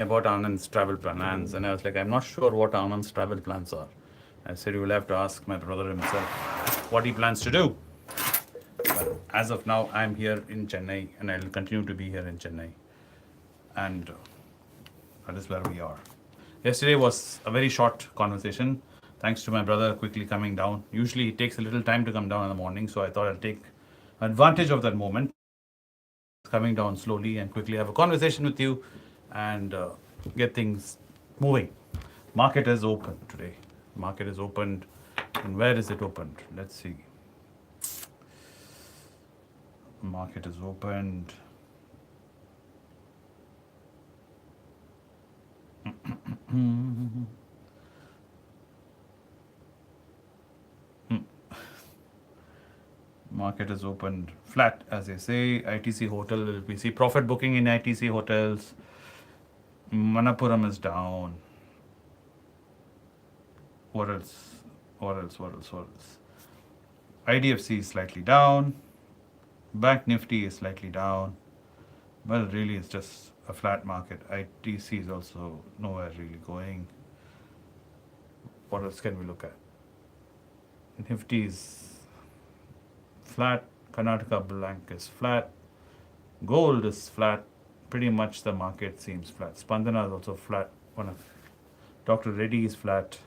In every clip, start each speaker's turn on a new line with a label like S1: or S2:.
S1: about Anand's travel plans, and I was like, I'm not sure what Anand's travel plans are. I said, you will have to ask my brother himself what he plans to do. But as of now, I'm here in Chennai, and I'll continue to be here in Chennai. And that is where we are. Yesterday was a very short conversation, thanks to my brother quickly coming down. Usually, it takes a little time to come down in the morning, so I thought I'd take advantage of that moment, coming down slowly and quickly have a conversation with you and get things moving. Market is open today. Market is opened. And where is it opened? Let's see. Market is opened. Market is opened flat, as they say. ITC hotel, we see profit booking in ITC hotels. Manappuram is down. What else? What else? What else? What else? IDFC is slightly down. Bank Nifty is slightly down. Well, really, it's just a flat market. ITC is also nowhere really going. What else can we look at? Nifty is flat. Karnataka Bank is flat. Gold is flat. Pretty much the market seems flat. Spandana is also flat. One of Dr. Reddy is flat.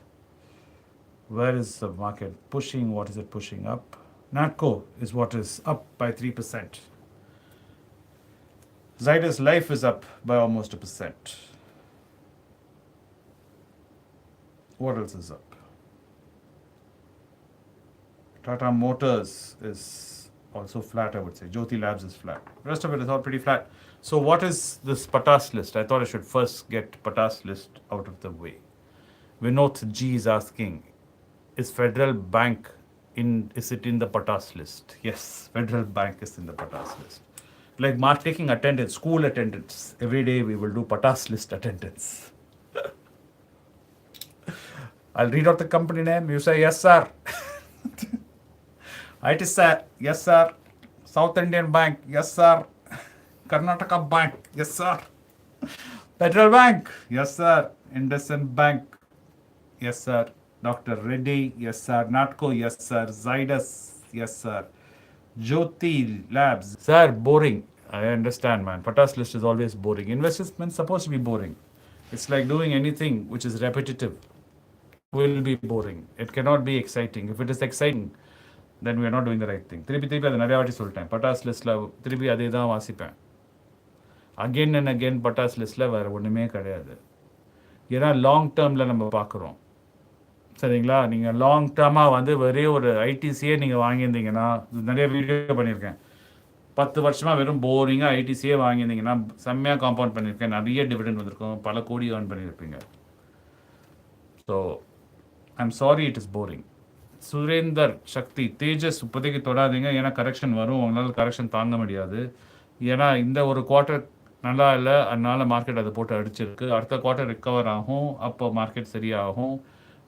S1: Where is the market pushing? What is it pushing up? Natco is what is up by 3%. Zydus Life is up by almost 1%. What else is up? Tata Motors is also flat, I would say. Jyoti Labs is flat. The rest of it is all pretty flat. So what is this Patas list? I thought I should first get Patas list out of the way. Vinod G is asking, is Federal Bank is it in the Patas list? Yes, Federal Bank is in the Patas list. Like taking attendance, school attendance. Every day we will do Patas list attendance. I'll read out the company name. You say, yes, sir. IT sir, yes, sir. South Indian Bank, yes, sir. Karnataka Bank, yes, sir. Federal Bank, yes, sir. IndusInd Bank, yes, sir. Dr. Reddy, yes, sir. Natco, yes, sir. Zydus, yes, sir. Jyoti Labs. Sir, boring. I understand, man. Patas list is always boring. Investment is supposed to be boring. It's like doing anything which is repetitive will be boring. It cannot be exciting. If it is exciting, then we are not doing the right thing. திருப்பி அது நிறைய வாட்டி சொல்லிட்டேன். பட்டாஸ் லிஸ்ட்டில் திருப்பி அதே தான் வாசிப்பேன். அகெயின் அண்ட் அகெயின் பட்டாஸ் லிஸ்ட்டில் வேறு ஒன்றுமே கிடையாது. ஏன்னா லாங் டேர்மில் நம்ம பார்க்குறோம். சரிங்களா? நீங்கள் லாங் டேர்மாக ஒரே ஒரு ஐடிசியே நீங்கள் வாங்கியிருந்தீங்கன்னா, நிறைய வீடியோ பண்ணியிருக்கேன். 10 வருஷமாக வெறும் போரிங்காக ஐடிசியே வாங்கியிருந்தீங்கன்னா செம்மையாக காம்பவுண்ட் பண்ணியிருக்கேன். நிறைய டிவிடெண்ட் வந்திருக்கும். பல கோடி ஏர்ன் பண்ணியிருப்பீங்க. So I'm sorry, it is boring. Surendar Sakthi, Tejas இப்போதைக்கு தொடாதீங்க. ஏன்னா கரெக்ஷன் வரும். உங்களால் கரெக்ஷன் தாங்க முடியாது. ஏன்னா இந்த ஒரு குவார்ட்டர் நல்லா இல்லை, அதனால மார்க்கெட் அதை போட்டு அடிச்சிருக்கு. அடுத்த குவார்ட்டர் ரிக்கவர் ஆகும். அப்போ மார்க்கெட் சரியாகும்.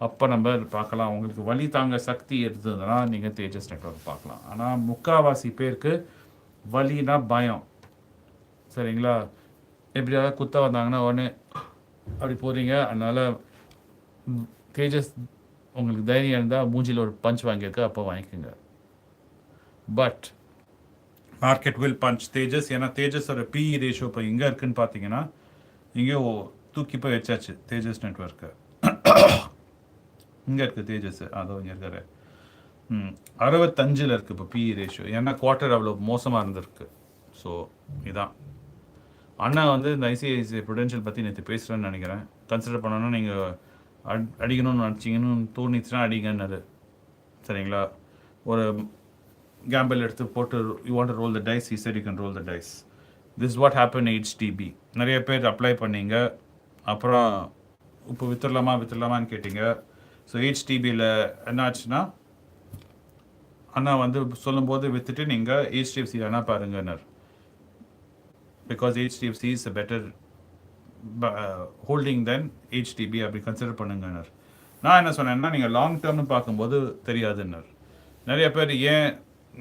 S1: அப்போ நம்ம பார்க்கலாம். உங்களுக்கு வலி தாங்க சக்தி இருந்ததுன்னா நீங்கள் தேஜஸ் நெட்வொர்க் பார்க்கலாம். ஆனால் முக்கால்வாசி பேருக்கு வலினா பயம். சரிங்களா? எப்படியாவது குத்த வந்தாங்கன்னா உடனே அப்படி போகிறீங்க. அதனால் தேஜஸ் உங்களுக்கு தைரியம் இருந்தால் மூஞ்சியில் ஒரு பஞ்ச் வாங்கியிருக்கு, அப்போ வாங்கிக்கோங்க. பட் மார்க்கெட் வில் பஞ்ச் தேஜஸ். ஏன்னா தேஜஸோட பிஇ ரேஷியோ இப்போ எங்கே இருக்குன்னு பார்த்தீங்கன்னா, இங்கே தூக்கி போய் வச்சாச்சு தேஜஸ் நெட்வொர்க்கு. இங்கே இருக்குது தேஜஸ், அதோ இங்கே இருக்காரு. 65 இருக்குது இப்போ பிஇ ரேஷியோ. ஏன்னா குவார்ட்டர் அவ்வளோ மோசமாக இருந்திருக்கு. ஸோ இதான் அண்ணா இந்த ஐசிஐசிஐ ப்ருடென்ஷியல் பற்றி நேற்று பேசுகிறேன்னு நினைக்கிறேன். கன்சிடர் பண்ணணும்னா நீங்கள் அடிக்கணும்னு நினச்சிங்கன்னு தோணிச்சுன்னா அடிங்கன்னாரு. சரிங்களா? ஒரு கேம்பிள் எடுத்து போட்டு you want to roll the dice, he said you can roll the dice. This is what happened HTB. நிறைய பேர் அப்ளை பண்ணீங்க. அப்புறம் இப்போ வித்துடலாமான்னு கேட்டிங்க. ஸோ ஹெச்டிபியில் என்னாச்சுன்னா, அண்ணா சொல்லும்போது விற்றுட்டு நீங்கள் ஹெச்டிஎஃப்சி வேணா பாருங்கன்னார். Because HDFC is a better holding then HDB, அப்படி கன்சிடர் பண்ணுங்கன்னார். நான் என்ன சொன்னேன்னா, நீங்கள் லாங் டேர்ம்னு பார்க்கும்போது தெரியாதுன்னார். நிறைய பேர் ஏன்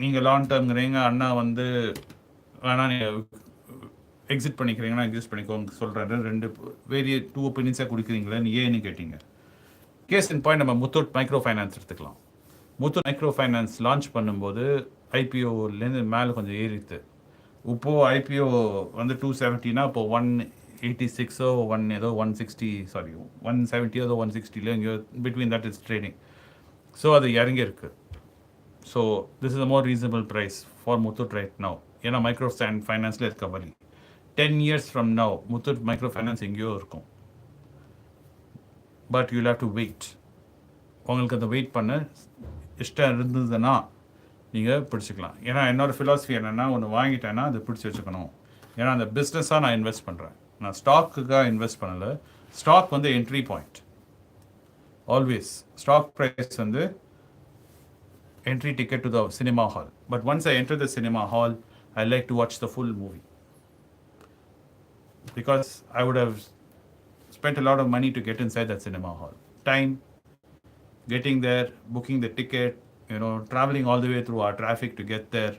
S1: நீங்கள் லாங் டேர்ம்ங்கிறீங்க, அண்ணா வேணா நீங்கள் எக்ஸிட் பண்ணிக்கிறீங்கன்னா எக்ஸிட் பண்ணிக்கோங்க சொல்கிறேன். ரெண்டு வேரிய 2 ஒப்பீனியன்ஸாக கொடுக்குறீங்களேன்னு ஏன்னு கேட்டிங்க. கேஸ் இன் பாயிண்ட் நம்ம முத்தூட் மைக்ரோ ஃபைனான்ஸ் எடுத்துக்கலாம். முத்தூட் மைக்ரோ ஃபைனான்ஸ் லான்ச் பண்ணும்போது ஐபிஓலேருந்து மேலே கொஞ்சம் ஏறித்து. இப்போது ஐபிஓ வந்து 270னா இப்போ 186 ஏதோ 160 சாரி 170 ஏதோ 160 எங்கேயோ between that is trading. So அது இறங்கியிருக்கு. So this is a more reasonable price for Muthoot right now. ஏன்னா மைக்ரோ ஃபைனான்ஸில் இருக்க வழி 10 years from now Muthoot micro finance எங்கேயோ இருக்கும். But you have to wait. உங்களுக்கு அந்த வெயிட் பண்ண இஷ்டம் இருந்ததுன்னா நீங்கள் பிடிச்சிக்கலாம். ஏன்னா என்னோடய ஃபிலாசபி என்னென்னா, ஒன்று வாங்கிட்டேன்னா அதை பிடிச்சி வச்சுக்கணும். ஏன்னா அந்த பிஸ்னஸாக நான் இன்வெஸ்ட் பண்ணுறேன், நான் ஸ்டாக்குக்காக இன்வெஸ்ட் பண்ணலை. ஸ்டாக் வந்து entry point. Always stock price வந்து entry ticket to the cinema hall. But once I enter the cinema hall, I like to watch the full movie. Because I would have spent a lot of money to get inside that cinema hall. Time, getting there, booking the ticket, traveling all the way through our traffic to get there.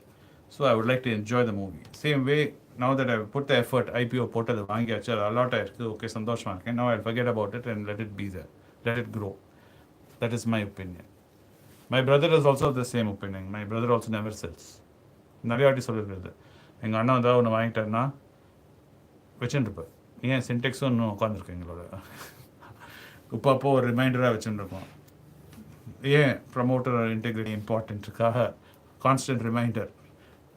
S1: So I would like to enjoy the movie. Same way, now that I've put the effort, IPO portal, a lot of okay, sandoshma. Now I'll forget about it and let it be there. Let it grow. That is my opinion. My brother is also of the same opinion. My brother also never sells. நிறைய வாட்டி சொல்லிருக்கிறது, எங்கள் அண்ணா ஏதாவது ஒன்று வாங்கிட்டாருன்னா வச்சுருப்பார். ஏன் சின்டெக்ஸும் ஒன்று உட்காந்துருக்கு எங்களோட, அப்போ ஒரு ரிமைண்டராக வச்சுருக்கோம். ஏன் ப்ரமோட்டர் இன்டெகிரிட்டி இம்பார்ட்டன்ட்டுக்காக கான்ஸ்டன்ட் ரிமைண்டர்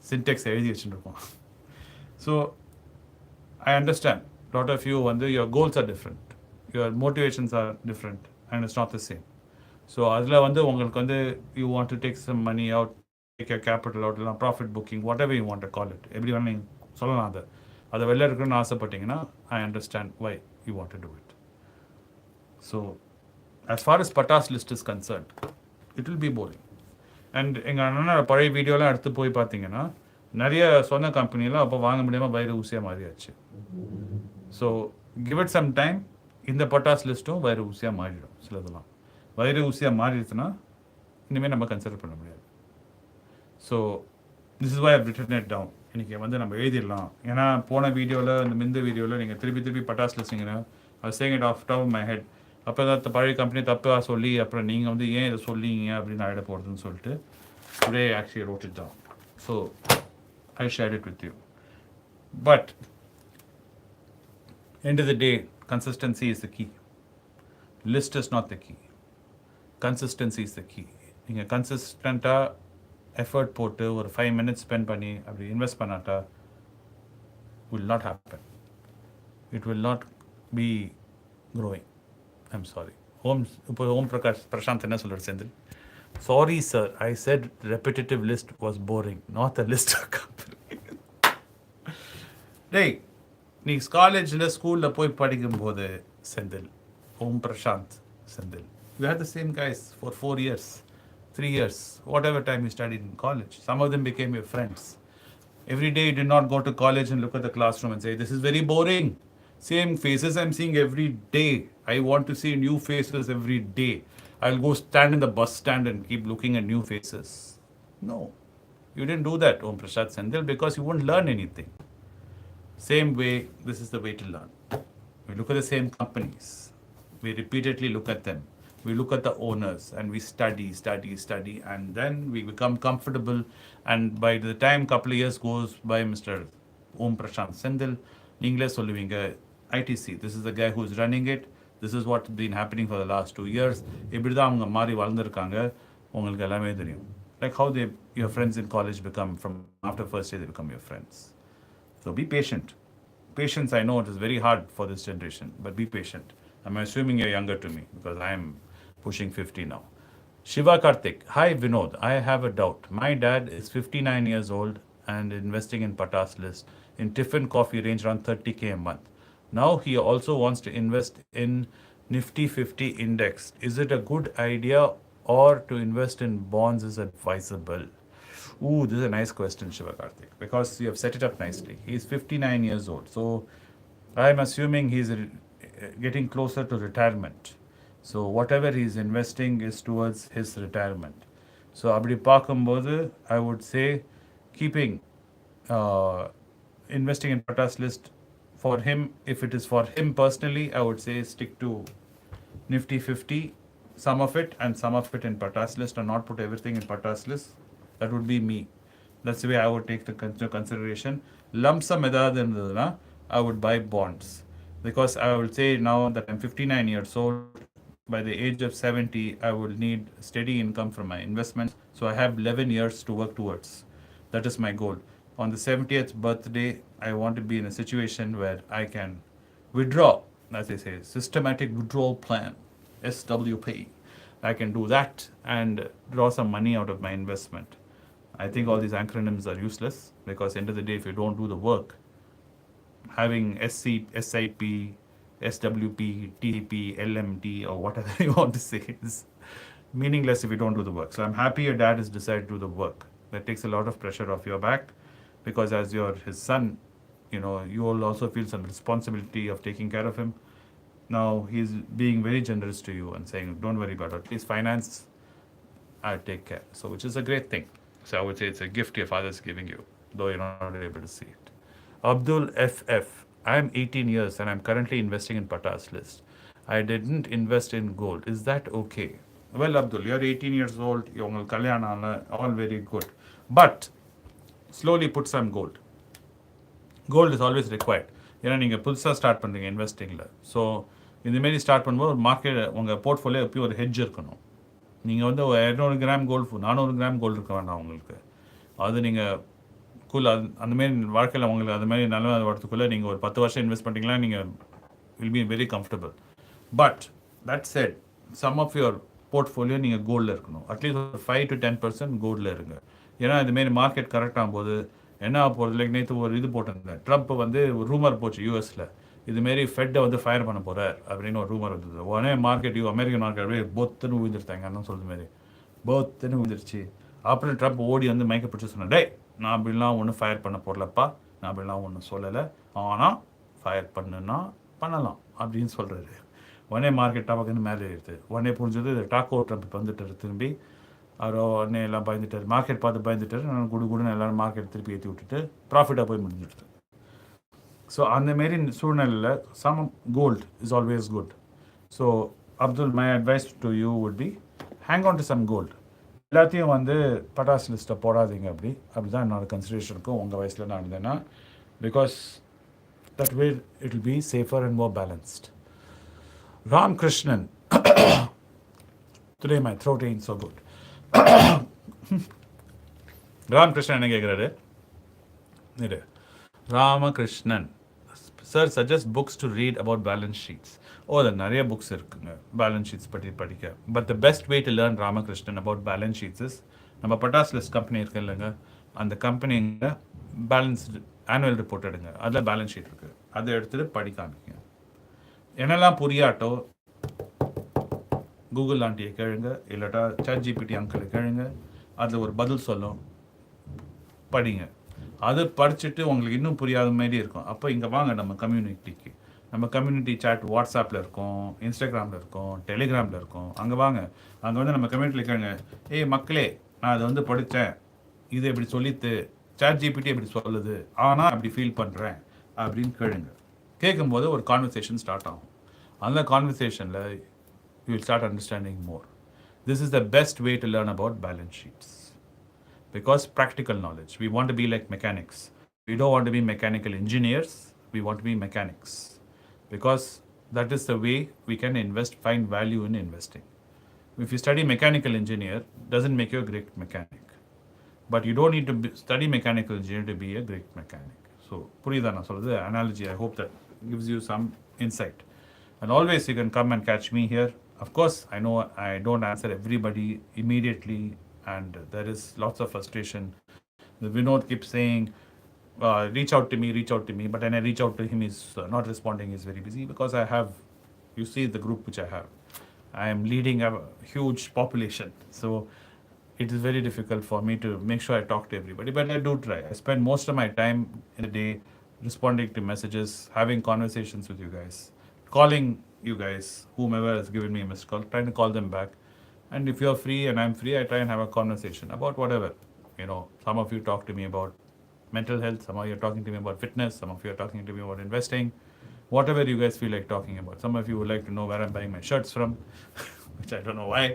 S1: சின்டெக்ஸ் எழுதி வச்சுருக்கோம். So I understand lot of you வந்து your goals are different, your motivations are different and it's not the same. So அதில் வந்து உங்களுக்கு வந்து you want to take some money out, take your capital out, இல்லை profit booking, whatever you want to call it, எப்படி வேணால் நீங்கள் சொல்லலாம். அதை வெளில இருக்கணும்னு ஆசைப்பட்டீங்கன்னா I understand why you want to do it. So as far as Patas list is concerned, it will be boring. And எங்கள் அண்ணனோட பழைய வீடியோலாம் எடுத்து போய் பார்த்தீங்கன்னா நிறைய சொன்ன கம்பெனிலாம் அப்போ வாங்க முடியாமல் வயிறு ஊசியாக மாறியாச்சு. So give it some time, இந்த பட்டாஸ் லிஸ்ட்டும் வயிறு ஊசியாக மாறிடும். சிலதெல்லாம் வயிறு ஊசியாக மாறிடுச்சுன்னா இனிமேல் நம்ம கன்சிடர் பண்ண முடியாது. So this is why I written it down. இன்றைக்கி வந்து நம்ம எழுதிடலாம். ஏன்னா போன வீடியோவில், இந்த வீடியோவில் நீங்கள் திருப்பி பட்டாஸ் லிஸ்டிங்கன்னா அது saying it of top my head. அப்போ தான் பழைய கம்பெனி தப்பாக சொல்லி அப்புறம் நீங்கள் வந்து ஏன் இதை சொல்லிங்க அப்படின்னு ஆகிட போகிறதுன்னு சொல்லிட்டு today actually wrote it down. So I share it with you. But end of the day, consistency is the key. List is not the key. Consistency is the key. நீங்கள் கன்சிஸ்டண்ட்டாக எஃபர்ட் போட்டு ஒரு 5 minutes ஸ்பெண்ட் பண்ணி அப்படி invest பண்ணாட்டா will not happen. It will not be growing. I'm sorry. இப்போ ஓம் பிரசாந்த் என்ன சொல்கிறார் Senthil? Sorry sir, I said repetitive list was boring, not the list of company. டேய், நீ காலேஜில் ஸ்கூலில் போய் படிக்கும்போது செந்தில், ஓம் Prashanth Senthil, you had the same guys for 4 years, 3 years, whatever time you studied in college. Some of them became your friends. Every day you did not go to college and look at the classroom and say, this is very boring. Same faces I'm seeing every day. I want to see new faces every day. I'll go stand in the bus stand and keep looking at new faces. No, you didn't do that, Om Prasad Sendil, because you won't learn anything. Same way, this is the way to learn. We look at the same companies. We repeatedly look at them. We look at the owners and we study, and then we become comfortable. And by the time couple of years goes by, Mr. Om Prasad Sendil, நீங்களே சொல்லுவீங்க, ITC, this is the guy who's running it. This is what's been happening for the last 2 years. இப்படி தான் அவங்க மாறி வளர்ந்துருக்காங்க, உங்களுக்கு எல்லாமே தெரியும். Like how your friends in college become, from after first year they become your friends. So be patient. Patience, I know it is very hard for this generation, but be patient. I'm assuming you're younger to me because I'm pushing 50 now. Shiva Karthik, hi Vinod, I have a doubt. My dad is 59 years old and investing in Patas list in Tiffin coffee range around 30K a month. Now he also wants to invest in Nifty 50 index. Is it a good idea or to invest in bonds is advisable? Ooh, this is a nice question, Shiva Karthik, because you have set it up nicely. He's 59 years old. So I'm assuming he's getting closer to retirement. So whatever he's investing is towards his retirement. So அப்படி பார்க்கும்போது I would say keeping investing in Patas list for him, if it is for him personally, I would say stick to Nifty 50, some of it and some of it in Patas list, and not put everything in Patas list. That would be me. That's the way I would take the consideration. Lump sum edavadhu irundhaduna, I would buy bonds, because I would say now that I'm 59 years old. By the age of 70, I will need steady income from my investments. So I have 11 years to work towards. That is my goal. On the 70th birthday, I want to be in a situation where I can withdraw, as they say, systematic withdrawal plan, SWP. I can do that and draw some money out of my investment. I think all these acronyms are useless, because end of the day, if you don't do the work, having SIP, SWP, TP, LMT, or whatever you want to say is meaningless if you don't do the work. So I'm happy your dad has decided to do the work. That takes a lot of pressure off your back, because as you're his son, you will also feel some responsibility of taking care of him. Now he's being very generous to you and saying, don't worry about it. Please finance, I'll take care. So which is a great thing. So I would say it's a gift your father's giving you, though you're not able to see it. Abdul FF. I'm 18 years and I'm currently investing in Patas list. I didn't invest in gold. Is that okay? Well, Abdul, you're 18 years old. You're all very good. But slowly put some gold. Gold is always required. ஏன்னா நீங்கள் புதுசாக start பண்ணுறீங்க இன்வெஸ்டிங்கில். So இந்தமாரி start பண்ணும்போது ஒரு market உங்கள் portfolio எப்பயும் ஒரு ஹெட்ஜ் இருக்கணும். நீங்கள் வந்து 200 கிராம் கோல்டு 400 கிராம் கோல்டு இருக்க வேண்டாம் உங்களுக்கு. அது நீங்கள் அந்தமாரி வாழ்க்கையில் உங்களுக்கு அதுமாரி நல்ல வரத்துக்குள்ளே நீங்கள் ஒரு 10 வருஷம் இன்வெஸ்ட் பண்ணிட்டீங்கன்னா நீங்கள் will be very comfortable. But that said, some of your portfolio நீங்கள் கோல்டில் இருக்கணும். அட்லீஸ்ட் ஒரு 5 to 10% கோல்டில் இருங்க. ஏன்னா இதுமாரி மார்க்கெட் கரெக்ட் ஆகும்போது என்ன ஆக போகிறது, லைக் நேற்று ஒரு இது போட்டிருந்தேன். ட்ரம்ப் வந்து ஒரு ரூமர் போச்சு யூஎஸில், இதுமாரி ஃபெட்டை வந்து ஃபயர் பண்ண போகிறார் அப்படின்னு ஒரு ரூமர் வந்தது. உடனே மார்க்கெட் அமெரிக்கன் மார்க்கெட் அப்படியே பொத்துன்னு விழுந்துருத்தாங்க. அண்ணன் சொல்கிற மாதிரி பொத்துன்னு விழுந்துருச்சு. அப்புறம் ட்ரம்ப் ஓடி வந்து மைக்கை பிடிச்சி சொன்னேன், டே நான் அப்படிலாம் ஒன்றும் ஃபயர் பண்ண போடலப்பா, நான் அப்படிலாம் ஒன்றும் சொல்லலை, ஆனால் ஃபயர் பண்ணுன்னா பண்ணலாம் அப்படின்னு சொல்கிறாரு. உடனே மார்க்கெட் டாபாக்குன்னு மேலே ஏறுது. உடனே புரிஞ்சது டாக்கோ ட்ரம்ப் வந்துட்டார் திரும்பி. அவர் உடனே எல்லாம் பயந்துட்டார், மார்க்கெட் பார்த்து பயந்துட்டார். நான் குடுன்னு எல்லோரும் மார்க்கெட் திருப்பி ஏற்றி விட்டுட்டு ப்ராஃபிட்டாக போய் முடிஞ்சிடுது. ஸோ அந்தமாரி சூழ்நிலையில் some gold is always good. So Abdul, my advice to you would be hang on to some gold. எல்லாத்தையும் வந்து பட்டாஸ் லிஸ்ட்டை போடாதீங்க. அப்படி தான் என்னோடய கன்சிடரேஷன் இருக்கும் உங்கள் வயசில் நான் இருந்தேன்னா, because that way it will be safer and more balanced. Ramkrishnan, today my throat ain't so good. Ramakrishnan என்ன கேட்குறாரு, Ramakrishnan sir, suggest books to read about balance sheets. அதில் நிறைய புக்ஸ் இருக்குங்க பேலன்ஸ் ஷீட்ஸ் பற்றி படிக்க. But the best way to learn Ramakrishnan about balance sheets is, நம்ம பட்டாஸ் list company இருக்கு இல்லைங்க, அந்த கம்பெனிங்க பேலன்ஸ் ஆனுவல் ரிப்போர்ட் எடுங்க, அதில் பேலன்ஸ் ஷீட் இருக்குது, அதை எடுத்துகிட்டு படிக்காமிங்க. என்னெல்லாம் புரியாட்டோ கூகுள் ஆண்டியை கேளுங்க, இல்லாட்டா ChatGPT அங்கிளை கேளுங்க, அதில் ஒரு பதில் சொல்லும், படிங்க. அது படிச்சுட்டு உங்களுக்கு இன்னும் புரியாத மாதிரி இருக்கும். அப்போ இங்கே வாங்க நம்ம கம்யூனிட்டிக்கு. நம்ம கம்யூனிட்டி சாட் வாட்ஸ்அப்பில் இருக்கும், இன்ஸ்டாகிராமில் இருக்கும், டெலிகிராமில் இருக்கும். அங்கே வாங்க, அங்கே வந்து நம்ம கம்யூனிட்டியில் கேளுங்க, ஏய் மக்களே நான் அதை வந்து படித்தேன், இது எப்படி சொல்லித்து, ChatGPT எப்படி சொல்லுது, ஆனால் அப்படி ஃபீல் பண்ணுறேன் அப்படின்னு கேளுங்க. கேட்கும்போது ஒரு கான்வர்சேஷன் ஸ்டார்ட் ஆகும். அந்த கான்வர்சேஷனில் you will start understanding more. This is the best way to learn about balance sheets, because practical knowledge. We want to be like mechanics. We don't want to be mechanical engineers. We want to be mechanics, because that is the way we can find value in investing. If you study mechanical engineer, doesn't make you a great mechanic. But you don't need to study mechanical engineer to be a great mechanic. So puriyudha na solradhu analogy. I hope that gives you some insight. And always you can come and catch me here. Of course, I know I don't answer everybody immediately, and there is lots of frustration. The Vinod keeps saying, reach out to me, but when I reach out to him, he's not responding, he's very busy, because I have, you see the group which I have. I am leading a huge population, so it is very difficult for me to make sure I talk to everybody, but I do try. I spend most of my time in the day responding to messages, having conversations with you guys, calling you guys, whomever has given me a missed call, trying to call them back. And if you're free and I'm free, I try and have a conversation about whatever. Some of you talk to me about mental health, some of you are talking to me about fitness, some of you are talking to me about investing, whatever you guys feel like talking about. Some of you would like to know where I'm buying my shirts from, which I don't know why.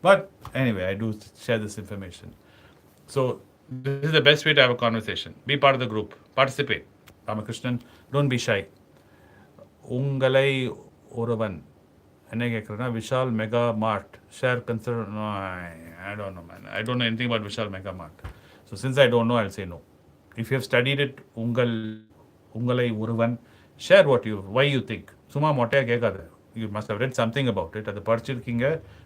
S1: But anyway, I do share this information. So this is the best way to have a conversation. Be part of the group. Participate. Ramakrishnan, don't be shy. உங்களை ஒருவன் என்ன கேட்குறேன்னா Vishal Mega Mart share consider no I don't know man I don't know anything about Vishal Mega Mart so since I don't know I'll say no if you have studied it உங்களை ஒருவன் share what you why you think சும்மா மொட்டையாக கேட்காது you must have read something about it அதை படிச்சிருக்கீங்க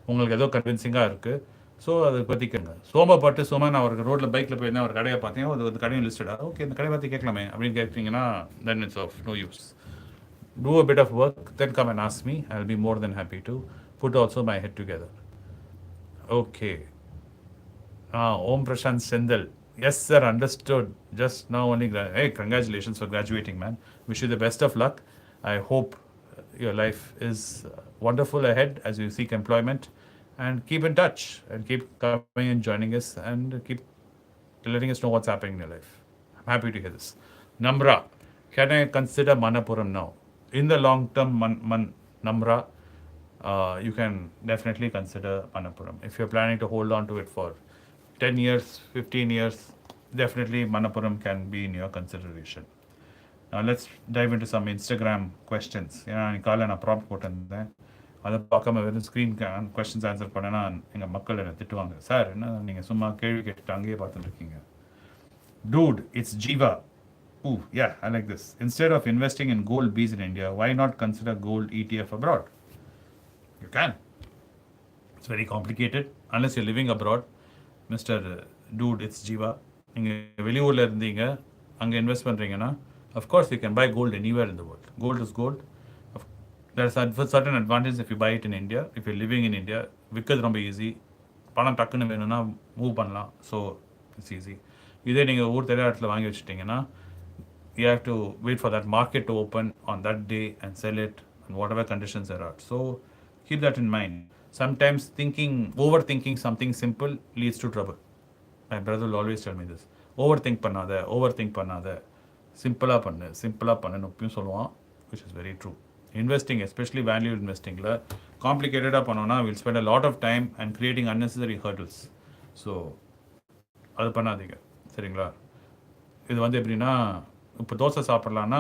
S1: உங்களுக்கு ஏதோ கன்வின்சிங்காக இருக்குது ஸோ அதை பற்றிக்கங்க சோமப்பட்டு சும்மா நான் ஒரு ரோட்டில் பைக்கில் போயிருந்தேன் ஒரு கடையை பார்த்தீங்கன்னா ஒரு கடையும் லிஸ்டடா ஓகே இந்த கடையை பற்றி கேட்கலாமே அப்படின்னு கேட்டீங்கன்னா then it's of no use. Do a bit of work, then come and ask me. I'll be more than happy to put also my head together. Okay. Om Prashant Sendal. Yes, sir, understood. Just now only. Hey, congratulations for graduating, man. Wish you the best of luck. I hope your life is wonderful ahead as you seek employment. And keep in touch and keep coming and joining us and keep letting us know what's happening in your life. I'm happy to hear this. Namra. Can I consider Manappuram now? In the long term, Namra, you can definitely consider Manappuram. If you're planning to hold on to it for 10 years, 15 years, definitely Manappuram can be in your consideration. Now let's dive into some Instagram questions. நான் காலையில் நான் propped போட்டிருந்தேன் அதை பார்க்காம வெறும் screen questions answer பண்ணேன்னா எங்கள் மக்கள் என்னை திட்டுவாங்க சார் என்ன நீங்கள் சும்மா கேள்வி கேட்டுட்டு அங்கேயே பார்த்துட்டு இருக்கீங்க. Dude, it's Jiva. Ooh, yeah, I like this. Instead of investing in gold Bs in India, why not consider gold ETF abroad? You can. It's very complicated. Unless you're living abroad, Mr. Dude, it's Jiva. நீங்கள் வெளியூரில் இருந்தீங்க அங்கே invest பண்ணுறீங்கன்னா of course you can buy gold anywhere in the world. Gold is gold. There's a certain advantage if you buy it in India. If you're living in India, விற்கிறது ரொம்ப easy. பணம் டக்குன்னு வேணும்னா மூவ் பண்ணலாம். So it's easy. இதே நீங்கள் ஊர் தெரியாத இடத்துல வாங்கி வச்சுட்டிங்கன்னா you have to wait for that market to open on that day and sell it and whatever conditions there are. So keep that in mind. Sometimes overthinking something simple leads to trouble. My brother will always tell me this. Overthink பண்ணாத சிம்பிளாக பண்ணுன்னு எப்பயும் சொல்லுவான், which is very true. Investing, especially value investingல காம்ப்ளிகேட்டடாக பண்ணோன்னா we'll spend a lot of time and creating unnecessary hurdles. So அது பண்ணாதீங்க சரிங்களா. இது எப்படின்னா இப்போ தோசை சாப்பிட்லான்னா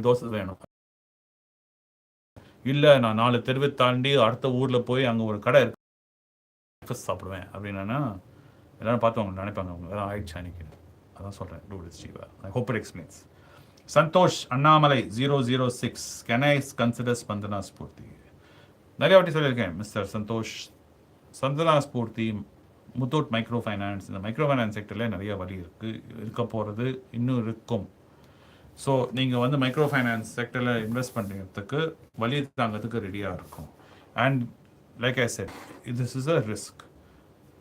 S1: தோசை வேணும் இல்லை நான் 4 தெருவை தாண்டி அடுத்த ஊரில் போய் அங்கே ஒரு கடை இருக்கு சாப்பிடுவேன் அப்படின்னா எல்லாரும் பார்த்து அவங்க நினைப்பாங்க அவங்க எல்லாம் ஆயிடுச்சு அன்னைக்கு. அதான் சொல்கிறேன். To it's Jeeva. I hope it explains. Santhosh Annamalai 006. Can I consider Spandana Sphoorty? நிறைய வாட்டி சொல்லியிருக்கேன் mister Santhosh. Spandana Sphoorty, Muthoot micro finance, இந்த மைக்ரோ ஃபைனான்ஸ் செக்டரில் நிறைய வழி இருக்க போகிறது இன்னும் இருக்கும். ஸோ நீங்கள் மைக்ரோ ஃபைனான்ஸ் செக்டரில் இன்வெஸ்ட் பண்ணுறதுக்கு வழி தாங்கிறதுக்கு ரெடியாக இருக்கும். And like I said, this is a risk.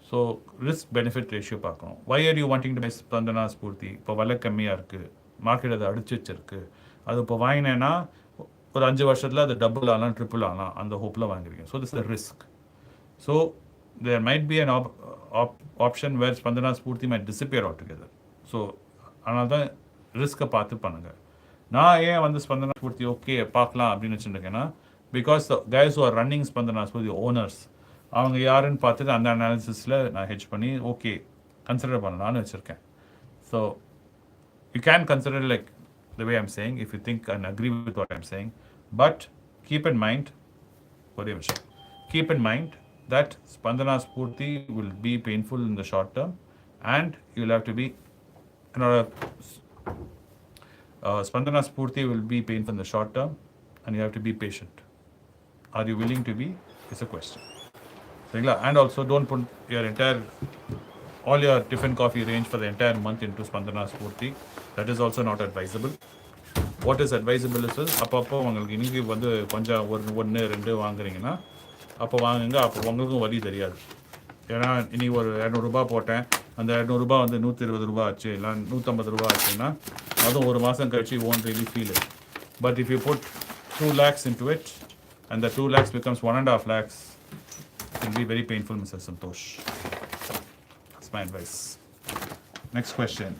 S1: So risk benefit ratio பார்க்கணும். Why are you wanting to buy Spandana Sphoorty? இப்போ விலை கம்மியாக இருக்குது, மார்க்கெட் அதை அடிச்சு வச்சிருக்கு. அது இப்போ வாங்கினேன்னா ஒரு 5 வருஷத்தில் அது டபுள் ஆகலாம், ட்ரிபிள் ஆகலாம், அந்த ஹோப்பில் வாங்குறீங்க. So this is a risk. So there might be an option where Spandana Spurti might disappear altogether. So அதனால தான் ரிஸ்க்கை பார்த்து பண்ணுங்கள். நான் ஏன் ஸ்பந்தனா ஸ்பூர்த்தி ஓகே பார்க்கலாம் அப்படின்னு வச்சுருக்கேன்னா, because guys who are running Spandana Sphoorty owners அவங்க யாருன்னு பார்த்துட்டு அந்த அனாலிசிஸில் நான் ஹெட்ஜ் பண்ணி ஓகே கன்சிடர் பண்ணலான்னு வச்சுருக்கேன். So you can consider like the way I'm saying if you think and agree with what I'm saying. But keep in mind, ஒரே விஷயம், keep in mind that Spandana Spurti will be painful in the short term and you'll have to be Spandana Spurti will be painful in the short term and you have to be patient. Are you willing to be is a question. And also don't put your all your tiffin coffee range for the entire month into Spandana Spurti. That is also not advisable. What is advisable is அப்பப்போ உங்களுக்கு இன்னைக்கு கொஞ்சம் 1-2 வாங்குறீங்கன்னா அப்போ வாங்குங்க. அப்போ உங்களுக்கும் வழி தெரியாது. ஏன்னா இன்னைக்கு ஒரு 200 ரூபாய் போட்டேன், அந்த 200 ரூபாய் 120 ரூபாய் ஆச்சு, இல்லை 150 ரூபாய் ஆச்சுன்னா அதுவும் ஒரு மாதம் கழிச்சு won't really feel it. But if you put 2 lakhs into it and the 2 lakhs becomes 1.5 lakhs, it will be very painful, Mr. Santosh. That's my advice. Next question.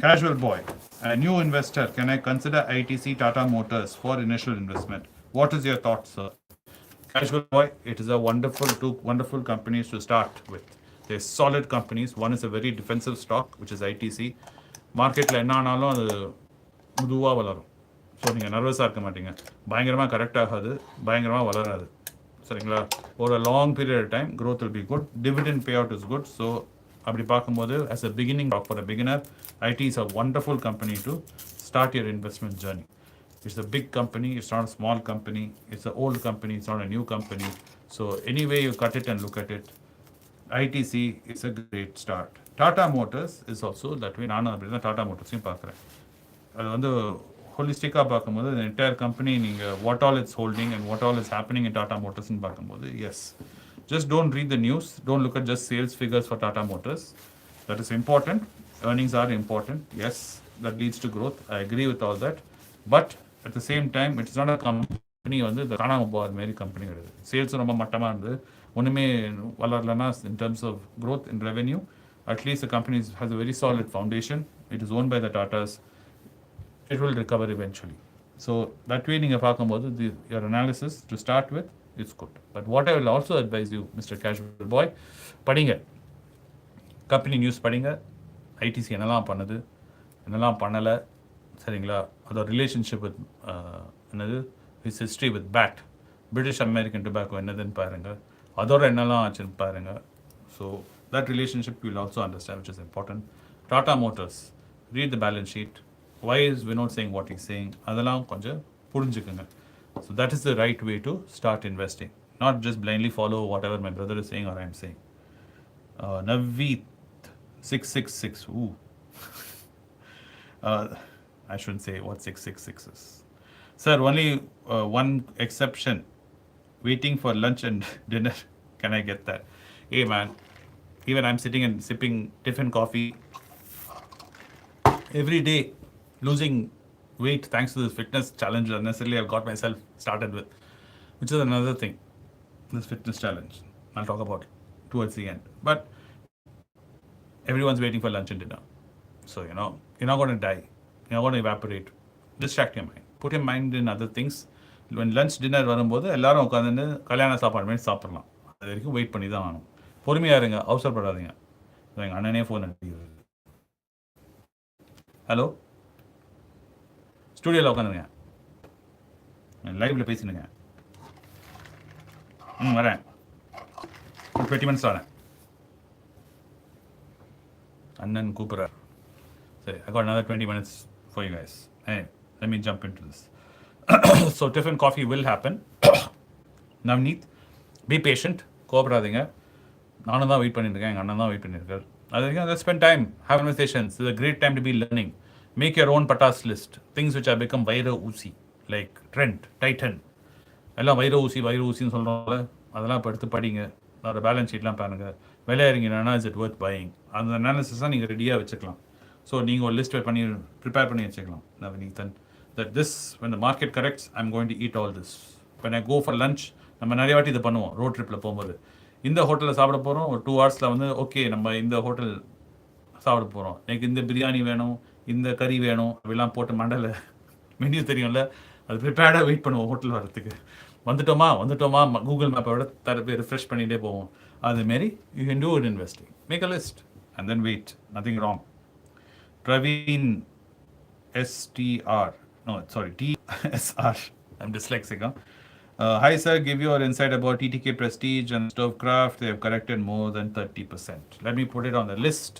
S1: Casual boy, a new investor, can I consider ITC Tata Motors for initial investment? What is your thoughts, sir? Casual boy, it is a two wonderful companies to start with. They're solid companies. One is a very defensive stock, which is ITC. மார்க்கெட்டில் என்ன ஆனாலும் அது மெதுவாக வளரும். So நீங்கள் நர்வஸாக இருக்க மாட்டீங்க. பயங்கரமாக கரெக்ட் ஆகாது, பயங்கரமாக வளராது. சரிங்களா? ஒரு long period of time growth will be good. Dividend payout is good. So அப்படி பார்க்கும்போது as a beginning for a beginner, IT is a wonderful company to start your investment journey. It's a big company, it's not a small company, it's an old company, it's not a new company. So any way you cut it and look at it, ITC is a great start. Tata Motors is also that way. நானும் அப்படி தான் டாடா மோட்டர்ஸையும் பார்க்குறேன். அது வந்து ஹோலிஸ்டிக்காக பார்க்கும்போது the entire company நீங்கள் what all it's holding and what all is happening in Tata Motors பார்க்கும்போது yes. Just don't read the news, don't look at just sales figures for Tata Motors. That is important. Earnings are important. Yes, that leads to growth. I agree with all that. But at the same time, it's not a company வந்து இந்த காணாமல் போகாத மாரி company கிடையாது. Sales ரொம்ப மட்டமாக இருந்து ஒன்றுமே வளரலன்னா in terms of growth in revenue, at least the company has a very solid foundation. It is owned by the Tatas. It will recover eventually. So that way நீங்கள் பார்க்கும்போது your analysis to start with is good. But what I will also advise you, Mr. Casual Boy, படிங்க, company news படிங்க, ITC என்னெல்லாம் பண்ணுது, என்னெல்லாம் பண்ணலை, சரிங்களா? அதோட ரிலேஷன்ஷிப் வித் என்னது is history with BAT, British American tobacco என்னதுன்னு பாருங்கள், அதோட என்னெல்லாம் ஆச்சுன்னு பாருங்கள். So that relationship will also understand, which is important. Tata Motors, read the balance sheet, why is Vinod saying what he's saying, அதெல்லாம் கொஞ்சம் புரிஞ்சுக்குங்க. So that is the right way to start investing, not just blindly follow whatever my brother is saying or I'm saying. Naveet 666. Ooh. I shouldn't say what 666 is. Sir, only one exception. Waiting for lunch and dinner. Can I get that? Hey man, even I'm sitting and sipping tiffin coffee every day, losing weight thanks to this fitness challenge unnecessarily I've got myself started with, which is another thing, this fitness challenge. I'll talk about it towards the end. But everyone's waiting for lunch and dinner. So, you know, you're not going to die. You're not going to evaporate. Distract your mind. Put your mind in other things. When lunch, dinner வரும்போது எல்லாரும் உட்காந்து கல்யாண சாப்பாடு மாதிரி சாப்பிடலாம். அது வரைக்கும் wait பண்ணி தான் ஆகணும். பொறுமையாக இருங்க, அவசரப்படாதீங்க. எங்கள் அண்ணனே ஃபோன் அடிக்கிறது. ஹலோ, ஸ்டூடியோவில் உட்காந்துருங்க, லைவில் பேசினுங்க. வரேன், 20 minutes வரேன். அண்ணன் கூப்பிட்றார். சரி, I got another 20 minutes for you guys. Hey, let me jump into this. So tiffin coffee will happen. Navneet, be patient, கோபப்படாதீங்க. நானும் தான் வெயிட் பண்ணியிருக்கேன், எங்கள் அண்ணன் தான் வெயிட் பண்ணியிருக்காரு. அது வரைக்கும் let's spend time, have conversations. It's a great time to be learning. Make your own patas list. Things which have become வைர ஊசி, like Trent, Titan. எல்லாம் வைர ஊசின்னு சொல்கிறோம்ல, அதெல்லாம் இப்போ எடுத்து படிங்க. அதோட பேலன்ஸ் ஷீட்லாம் பாருங்கள். விலை இறங்கினா இஸ் இட் ஒர்த் பையிங், அந்த அனாலிசிஸ் தான் நீங்கள் ரெடியாக வச்சுக்கலாம். ஸோ நீங்கள் ஒரு லிஸ்ட் பண்ணி ப்ரிப்பேர் பண்ணி வச்சுக்கலாம் Navaneethan, that this, when the market corrects, I'm going to eat all this. When I go for lunch, நம்ம நிறைய வாட்டி இதை பண்ணுவோம் ரோட் ட்ரிப்பில் போகும்போது. இந்த ஹோட்டலில் சாப்பிட போகிறோம், ஒரு 2 hours வந்து ஓகே நம்ம இந்த ஹோட்டல் சாப்பிட போகிறோம், எனக்கு இந்த பிரியாணி வேணும், இந்த கறி வேணும், அப்படிலாம் போட்டு மண்டல மெனு தெரியும்ல, அது ப்ரிப்பேர்டாக வெயிட் பண்ணுவோம் ஹோட்டல் வரத்துக்கு. வந்துட்டோமா கூகுள் மேப்போட ரிஃப்ரெஷ் பண்ணிகிட்டே போவோம். அதுமாரி you can do it investing. Make a list and then wait, nothing wrong. Praveen STR, no sorry TSR, I'm dyslexic. Hi sir, give your insight about TTK Prestige and Stovecraft. They have corrected more than 30%. Let me put it on the list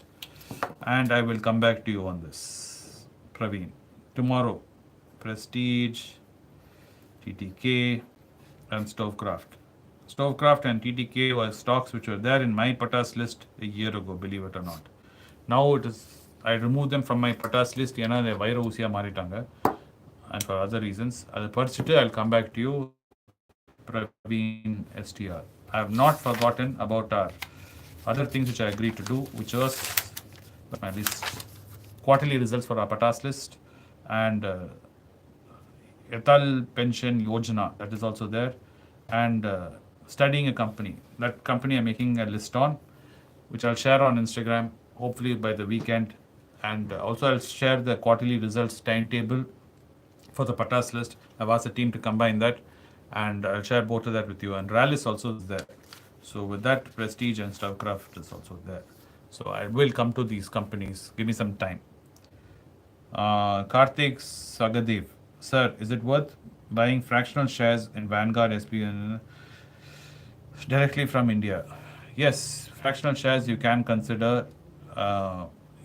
S1: and I will come back to you on this. Praveen, tomorrow Prestige, TTK and Stovecraft. Stovecraft and TTK were stocks which were there in my patas list a year ago, believe it or not. Now it is, I removed them from my patas list ஏன்னா அதை வைர ஊசியாக மாறிட்டாங்க, and for other reasons. அதை படிச்சுட்டு I'll come back to you. Praveen STR, I have not forgotten about our other things which I agreed to do, which was my list, quarterly results for our patas list, and Atal Pension Yojana, that is also there, and studying a company. That company I'm making a list on, which I'll share on Instagram hopefully by the weekend. And also I'll share the quarterly results timetable for the Patas list. I've asked the team to combine that, and I'll share both of that with you. And Rallis also is there. So with that, Prestige and Starcraft is also there. So I will come to these companies. Give me some time. Karthik Sagadev, sir, is it worth buying fractional shares in Vanguard SPN directly from India? Yes, fractional shares you can consider.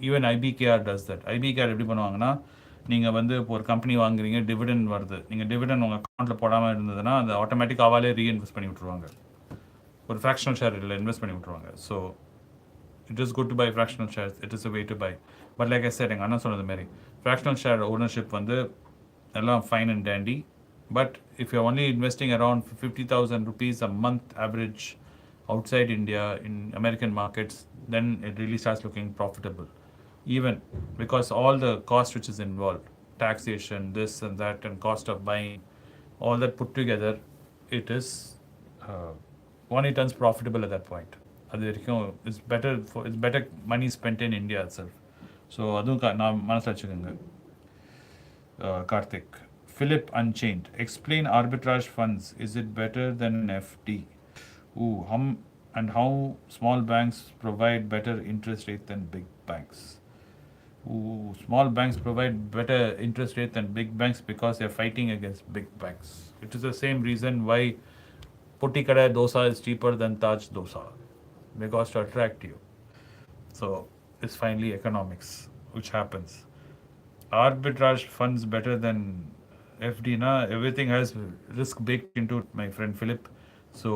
S1: Even IBKR does that. IBKR எப்படி பண்ணுவாங்கன்னா நீங்கள் வந்து இப்போ ஒரு company வாங்குறீங்க, dividend வருது, நீங்கள் dividend உங்கள் அக்கௌண்ட்டில் போடாமல் இருந்ததுன்னா அந்த ஆட்டோமேட்டிக் அவாலே ரீஇன்வெஸ்ட் பண்ணி விட்ருவாங்க. ஒரு ஃப்ராக்ஷனல் ஷேர் இல்லை இன்வெஸ்ட் பண்ணி விட்ருவாங்க. So it is good to buy fractional shares. It is a way to buy. But like I said, எங்கள் அண்ணன் சொன்னது மாதிரி fractional share ownership வந்து எல்லாம் fine and dandy. But if you're only investing around 50,000 rupees a month average outside India in American markets, then it really starts looking profitable. Even because all the cost which is involved, taxation, this and that, and cost of buying, all that put together, it is only turns profitable at that point. It's better money spent in India itself. So அதுவும் நான் மனசில் வச்சுக்கோங்க. Karthik. Philip Unchained. Explain arbitrage funds. Is it better than an FD? How small banks provide better interest rate than big banks? Small banks provide better interest rate than big banks because they're fighting against big banks. It is the same reason why Putti Kada dosa is cheaper than Taj dosa. Because to attract you. So it's finally economics which happens. Arbitrage funds better than FD na. Everything has risk baked into it, my friend Philip. So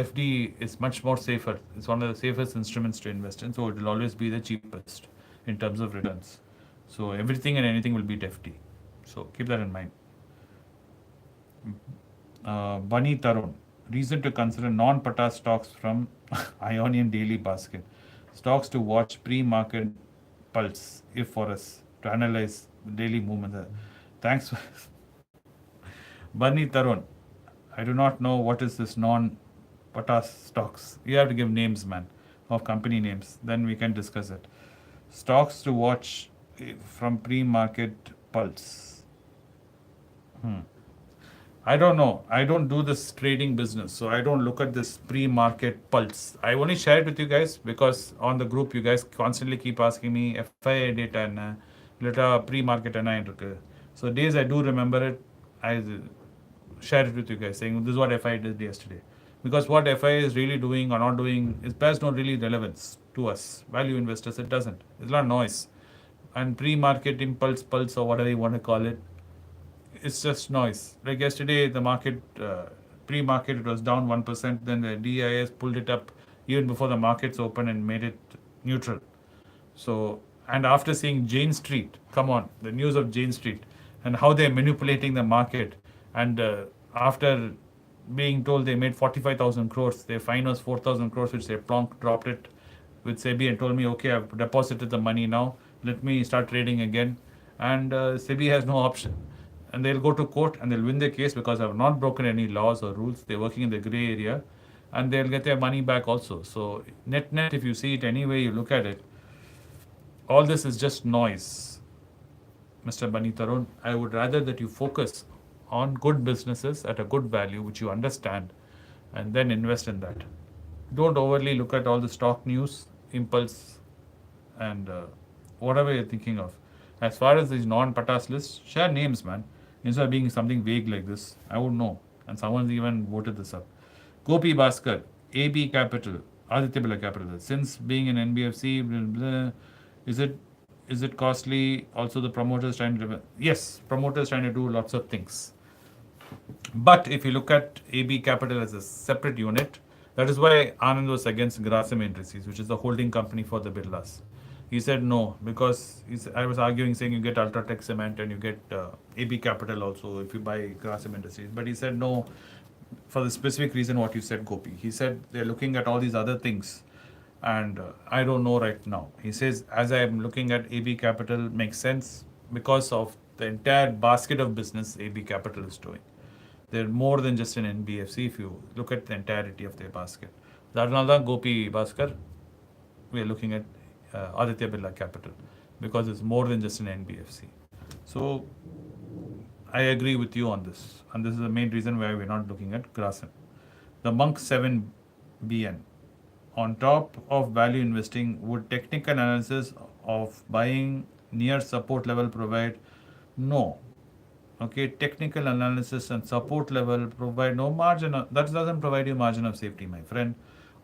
S1: FD is much more safer. It's one of the safest instruments to invest in. So it will always be the cheapest in terms of returns. So everything and anything will beat FD. So keep that in mind. Bunny Tarun. Reason to consider non-Pata stocks from Ionian Daily Basket. Stocks to watch pre-market pulse, if for us, to analyze the daily movement. Thanks. Bunny Tarun. I do not know what is this non-Pata stocks. You have to give names, man, of company names. Then we can discuss it. Stocks to watch from pre-market pulse. I don't know. I don't do this trading business, so I don't look at this pre-market pulse. I only share it with you guys because on the group you guys constantly keep asking me FIA data and later pre-market and so days I do remember it, I share it with you guys saying this is what FIA did yesterday. Because what FIA is really doing or not doing is bears no really relevance to us value investors. It doesn't. It's not noise. And pre-market impulse pulse or whatever you want to call it, it's just noise. Like yesterday, the market, pre-market, it was down 1%. Then the DIS pulled it up even before the markets opened and made it neutral. So, and after seeing Jane Street, come on, the news of Jane Street and how they're manipulating the market, and after being told they made 45,000 crores, their fine was 4,000 crores, which they dropped it with SEBI and told me, okay, I've deposited the money now, let me start trading again. And SEBI has no option. And they'll go to court and they'll win their case because I've not broken any laws or rules. They're working in the grey area and they'll get their money back also. So net, if you see it any way you look at it, all this is just noise. Mr. Bunny Tarun, I would rather that you focus on good businesses at a good value, which you understand, and then invest in that. Don't overly look at all the stock news, impulse, and whatever you're thinking of. As far as these non-Patas lists, share names, man. Instead of being something vague like this, I wouldn't know. And someone's even voted this up. Gopi Bhaskar, AB Capital, Aditya Birla Capital. Since being an NBFC, blah, blah, is it costly? Also, the promoters trying to... Yes, promoters trying to do lots of things. But if you look at AB Capital as a separate unit, that is why Anand was against Grasim Industries, which is the holding company for the Birlas. He said no, because I was arguing saying you get Ultratech Cement and you get AB Capital also if you buy Grasim Industries. But he said no, for the specific reason what you said, Gopi. He said they're looking at all these other things and I don't know right now. He says as I am looking at AB Capital makes sense because of the entire basket of business AB Capital is doing. They're more than just an NBFC if you look at the entirety of their basket. That's another Gopi Bhaskar. we are looking at Aditya Birla Capital, because it's more than just an NBFC. So I agree with you on this, and this is the main reason why we're not looking at Grasim. The Monk 7BN. On top of value investing, would technical analysis of buying near support level provide? No. Okay, technical analysis and support level provide no margin. That doesn't provide you margin of safety, my friend.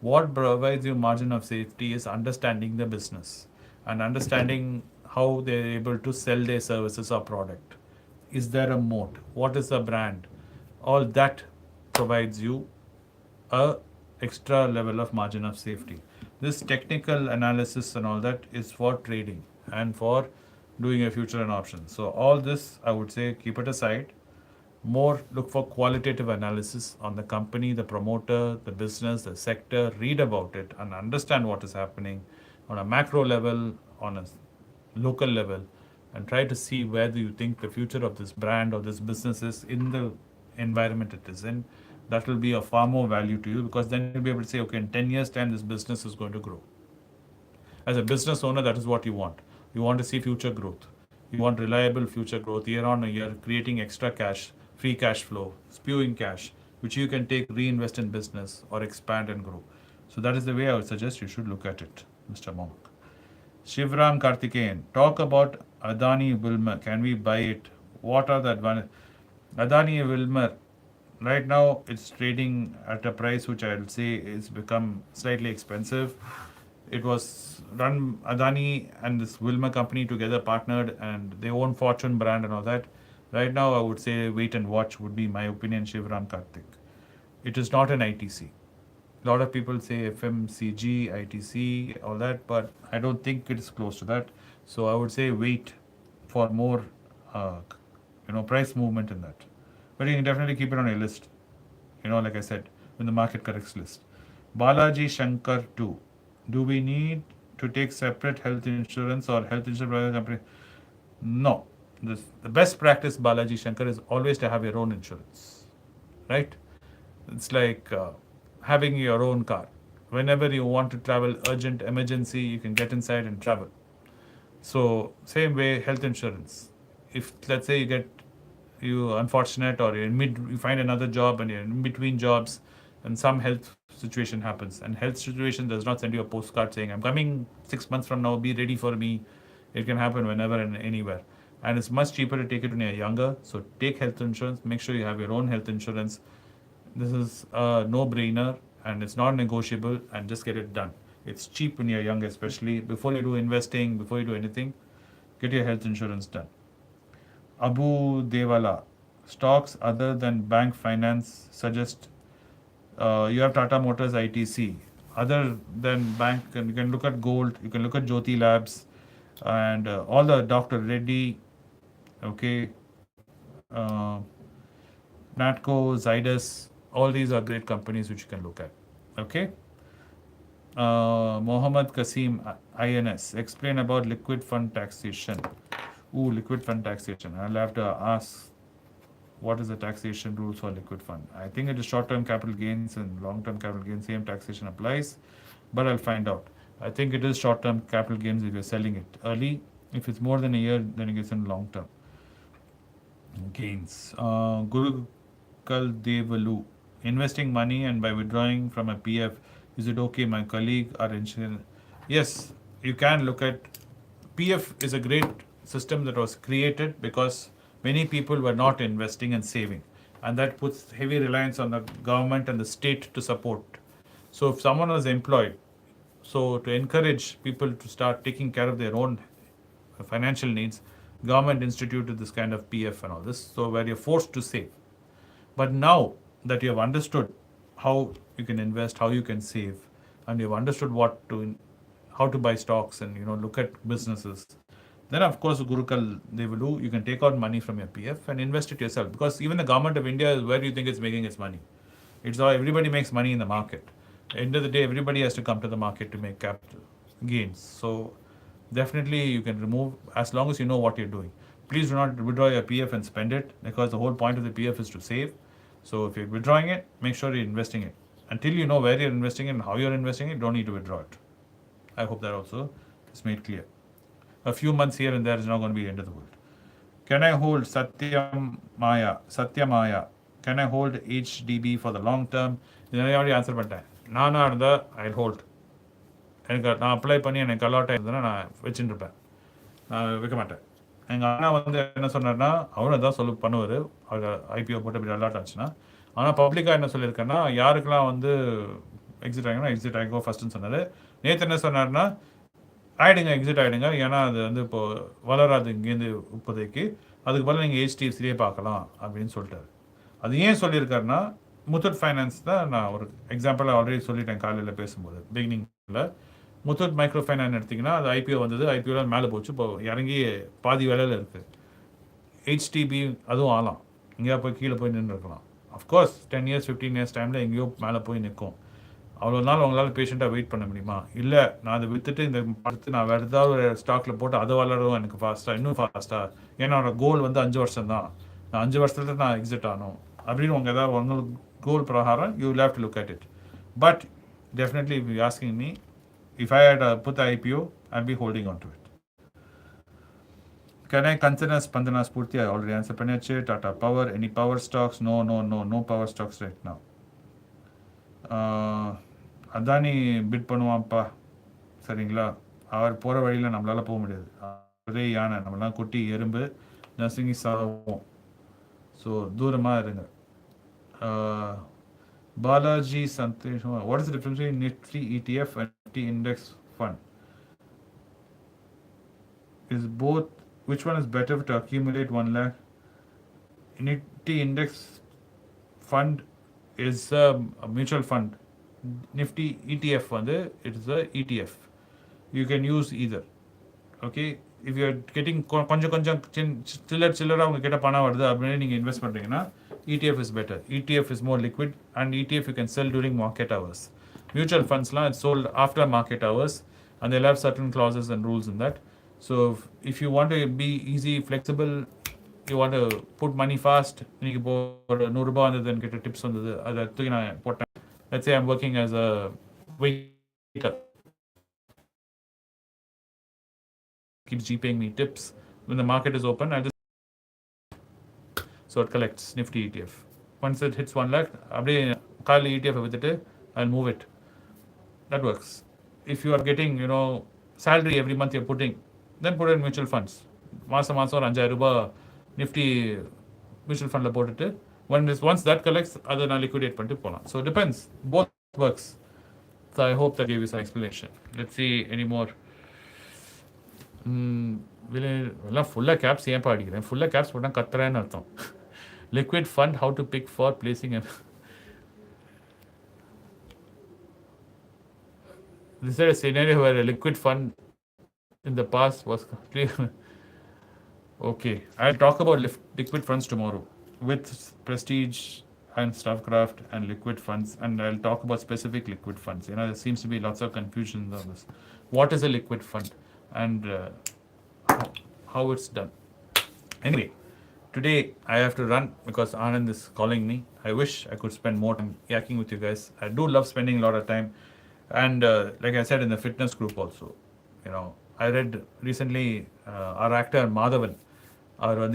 S1: What provides you margin of safety is understanding the business and understanding how they're able to sell their services or product. Is there a moat? What is the brand? All that provides you a extra level of margin of safety. This technical analysis and all that is for trading and for doing a future and options. So all this, I would say, keep it aside. More look for qualitative analysis on the company, the promoter, the business, the sector. Read about it and understand what is happening on a macro level, on a local level, and try to see where do you think the future of this brand or this business is in the environment it is in. That will be of far more value to you, because then you'll be able to say, okay, in 10 years' time, this business is going to grow. As a business owner, that is what you want. You want to see future growth. You want reliable future growth year on year, creating extra cash, free cash flow, spewing cash, which you can take, reinvest in business or expand and grow. So that is the way I would suggest you should look at it, Mr. Monk. Shivram Karthikeyan, talk about Adani Wilmer. Can we buy it? What are the advantages? Adani Wilmer, right now it's trading at a price which I'll say is become slightly expensive. It was run, Adani and this Wilmer company together partnered, and they own Fortune brand and all that. Right now, I would say wait and watch would be my opinion, Shivram Karthik. It is not an ITC. A lot of people say FMCG, ITC, all that, but I don't think it is close to that. So I would say wait for more, price movement in that. But you can definitely keep it on your list. Like I said, when the market corrects list. Balaji Shankar 2. Do we need to take separate health insurance or health insurance by the company? No. The best practice, Balaji Shankar, is always to have your own insurance. Right? It's like having your own car. Whenever you want to travel, urgent, emergency, you can get inside and travel. So, same way, health insurance. If, let's say, you unfortunate, or you find another job and you're in between jobs, and some health situation happens, and health situation does not send you a postcard saying, I'm coming 6 months from now, be ready for me. It can happen whenever and anywhere. And it's much cheaper to take it when you're younger. So take health insurance, make sure you have your own health insurance. This is a no-brainer, and it's not negotiable, and just get it done. It's cheap when you're young, especially. Before you do investing, before you do anything, get your health insurance done. Abu Devala, stocks other than bank finance suggest you have Tata Motors ITC. Other than bank, you can look at gold, you can look at Jyoti Labs, and all the Dr. Reddy, okay, Natco, Zydus, all these are great companies which you can look at. Okay. Mohammed Kasim, INS, explain about liquid fund taxation. Liquid fund taxation. I'll have to ask what is the taxation rules for liquid fund. I think it is short-term capital gains and long-term capital gains, same taxation applies, but I'll find out. I think it is short-term capital gains if you're selling it early. If it's more than a year, then it gets in long-term gains. Guru Kaldevalu, investing money and by withdrawing from a PF, is it okay? My colleague are insurance. Yes, you can look at PF is a great system that was created because many people were not investing and saving, and that puts heavy reliance on the government and the state to support. So if someone was employed, so to encourage people to start taking care of their own financial needs, government instituted this kind of PF and all this, so where you're forced to save. But now that you have understood how you can invest, how you can save, and you've understood how to buy stocks and look at businesses, then of course Gurukul Devalu, you can take out money from your PF and invest it yourself, because even the government of India is where do you think it's making its money? It's all, everybody makes money in the market. At the end of the day, everybody has to come to the market to make capital gains. So definitely you can remove, as long as you know what you're doing. Please do not withdraw your PF and spend it, because the whole point of the PF is to save. So if you're withdrawing it, make sure you're investing it. Until you know where you're investing it and how you're investing it, don't need to withdraw it. I hope that also is made clear. A few months here and there is not going to be the end of the world. Can I hold Satyamaya? Can I hold HDB for the long term? I already answer பண்ணிட்டேன். நானா இருந்தா I'll hold. எனக்கு நான் apply பண்ணி எனக்கு allot ஆயிருந்ததுன்னா நான் வச்சுட்டு இருப்பேன். நான் வைக்க மாட்டேன். எங்கள் அண்ணா வந்து என்ன சொன்னார்னா அவரும் தான் பண்ணுவார் அவர் ஐபிஓ போட்டு இப்படி அலாட் ஆச்சுன்னா. ஆனால் பப்ளிக்காக என்ன சொல்லியிருக்கேன்னா யாருக்கெல்லாம் வந்து எக்ஸிட் ஆகிங்கன்னா எக்ஸிட் ஆகிக்கோ ஃபஸ்ட்டுன்னு சொன்னார். நேற்று என்ன சொன்னார்னா ஆகிடுங்க எக்ஸிட் ஆகிடுங்க ஏன்னா அது வந்து இப்போது வளராது இங்கேருந்து இப்போதைக்கு அதுக்கு பதில் நீங்கள் HDFCலேயே பார்க்கலாம் அப்படின்னு சொல்லிட்டாரு. அது ஏன் சொல்லியிருக்காருன்னா முத்தூட் ஃபைனான்ஸ் தான் நான் ஒரு எக்ஸாம்பிளாக ஆல்ரெடி சொல்லிட்டேன் காலையில் பேசும்போது பிகினிங்கில். முத்தூட் மைக்ரோ ஃபைனான்ஸ் எடுத்திங்கன்னா அது ஐபிஓ வந்தது, ஐபிஓவில் மேலே போச்சு, இப்போ இறங்கி பாதி வேலையில் இருக்குது. HDB அதுவும் ஆகலாம், எங்கேயா போய் கீழே போய் நின்று இருக்கலாம். அஃப்கோர்ஸ் 10 years 15 years டைமில் எங்கேயோ மேலே போய் நிற்கும். அவ்வளோ நாள் உங்களால் பேஷண்ட்டாக வெயிட் பண்ண முடியுமா? இல்லை நான் அதை விற்றுட்டு இந்த அடுத்து நான் வேறு ஏதாவது ஒரு ஸ்டாக்கில் போட்டு அதை வளரும் எனக்கு ஃபாஸ்ட்டாக இன்னும் ஃபாஸ்ட்டாக, ஏன்னா என்னோட கோல் வந்து 5 வருஷம் தான், நான் 5 வருஷத்துல நான் எக்ஸிட் ஆகணும் அப்படின்னு உங்கள் ஏதாவது உங்களுக்கு கோல் பிரகாரம் you will have to look at it. But definitely if you asking me, if I had put the IPO, I'd be holding on to it. Can I consider Spandana Spurti? I already answered Panache. Tata Power, any power stocks? No power stocks right now. Adani bid பண்ணுவான்ப்பா சரிங்களா, அவர் போகிற வழியில் நம்மளால் போக முடியாது. ஒரே யானை, நம்மளாம் குட்டி எறும்பு நசுங்கி சாவோம். ஸோ தூரமாக இருங்க. Balaji Santesh, what is the difference between Nifty ETF and Nifty Index Fund? Is both, which one is better to accumulate 1 lakh? Nifty Index Fund is a mutual fund. Nifty ETF fund, it is a ETF. You can use either. Okay, if you are getting கொஞ்சம் சில்லற உங்க கிட்ட பணம் வருது அப்படின்னு நீங்க invest பண்றீங்கன்னா ETF is better. ETF is more liquid and ETF you can sell during market hours. Mutual funds it's sold after market hours and they'll have certain clauses and rules in that. So if you want to be easy, flexible, you want to put money fast, you can put 100 ரூபாய் வந்தது and get tips வந்தது அதை தூக்கி நான் போட்டேன். Let's say I'm working as a waiter. Keeps GPaying me tips. When the market is open, I'll just so it collects Nifty ETF. Once it hits 1 lakh, அப்படியே காலைல ETF வித்துட்டு I'll move it. That works. If you are getting salary every month you're putting, then put it in mutual funds. மாசம் ஒரு 5000 ரூபாய் Nifty mutual fundல போட்டுட்டு once that collects அதை நான் liquidate பண்ணிட்டு போகலாம். So it depends. Both works. So I hope that gave you some explanation. Let's see any more. எல்லாம் ஃபுல்லாக கேப்ஸ் ஏன் அடிக்கிறேன்? ஃபுல்லாக கேப்ஸ் போட்டால் கத்துறேன்னு அர்த்தம். Liquid fund, how to pick for placing a... This is a scenario where a liquid fund in the past was completely... Okay, I'll talk about liquid funds tomorrow with Prestige and Stuffcraft and liquid funds, and I'll talk about specific liquid funds. There seems to be lots of confusion on this. What is a liquid fund and how it's done? Anyway, today I have to run because Anand is calling me. I wish I could spend more time yakking with you guys. I do love spending a lot of time, and like I said in the fitness group also, I read recently our actor Madhavan,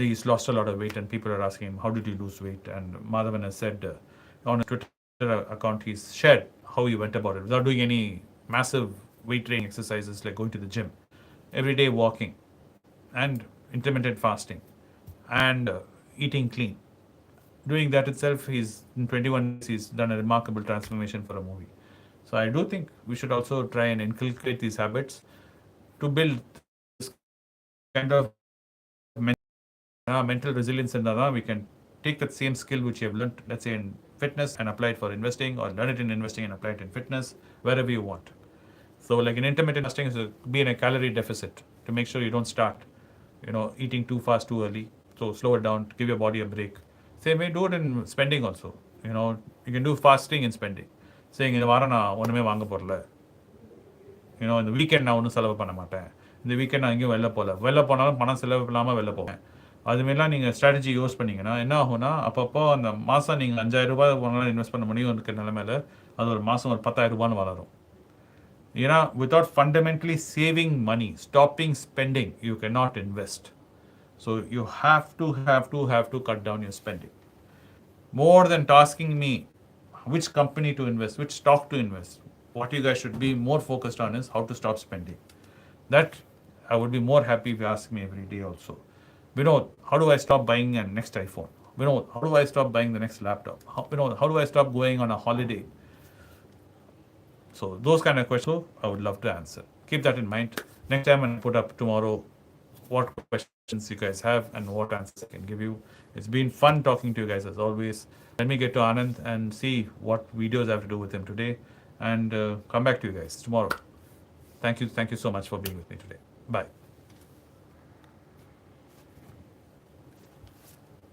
S1: he's lost a lot of weight and people are asking him how did you lose weight, and Madhavan has said on a Twitter account he's shared how he went about it without doing any massive weight training exercises like going to the gym, everyday walking and intermittent fasting and eating clean. Doing that itself, he's in 21 days he's done a remarkable transformation for a movie. So I do think we should also try and inculcate these habits to build this kind of mental resilience, and we can take that same skill which you have learned, let's say in fitness, and apply it for investing, or learn it in investing and apply it in fitness, wherever you want. So like in intermittent fasting is be in a calorie deficit to make sure you don't start eating too fast too early. So slow it down, give your body a break. Same way, do it in spending also. You can do fasting and spending. Saying இந்த வாரம் நான் ஒன்றுமே வாங்க போகல, இந்த weekend நான் ஒன்றும் செலவு பண்ண மாட்டேன், இந்த வீக்கெண்ட் நான் எங்கேயும் வெளில போனாலும் பணம் செலவு இல்லாமல் வெளில போவேன். அதுமாரிலாம் நீங்கள் ஸ்ட்ராட்டஜி யூஸ் பண்ணிங்கன்னா என்ன ஆகும்னா அப்பப்போ அந்த மாதம் நீங்கள் 5000 ரூபாய் இன்வெஸ்ட் பண்ண முடியும் இருக்கிற நிலைமையில் அது ஒரு மாதம் ஒரு 10,000 ரூபான்னு வளரும். Without fundamentally saving money, stopping spending, you cannot invest. So you have to cut down your spending. More than asking me which company to invest, which stock to invest, what you guys should be more focused on is how to stop spending. That I would be more happy if you ask me every day also. Vinod, how do I stop buying a next iPhone? Vinod, how do I stop buying the next laptop? Vinod, how do I stop going on a holiday? So those kind of questions I would love to answer. Keep that in mind. Next time when I put up tomorrow what questions you guys have and what answers I can give you. It's been fun talking to you guys as always. Let me get to Anand and see what videos I have to do with him today and come back to you guys tomorrow. Thank you so much for being with me today. Bye.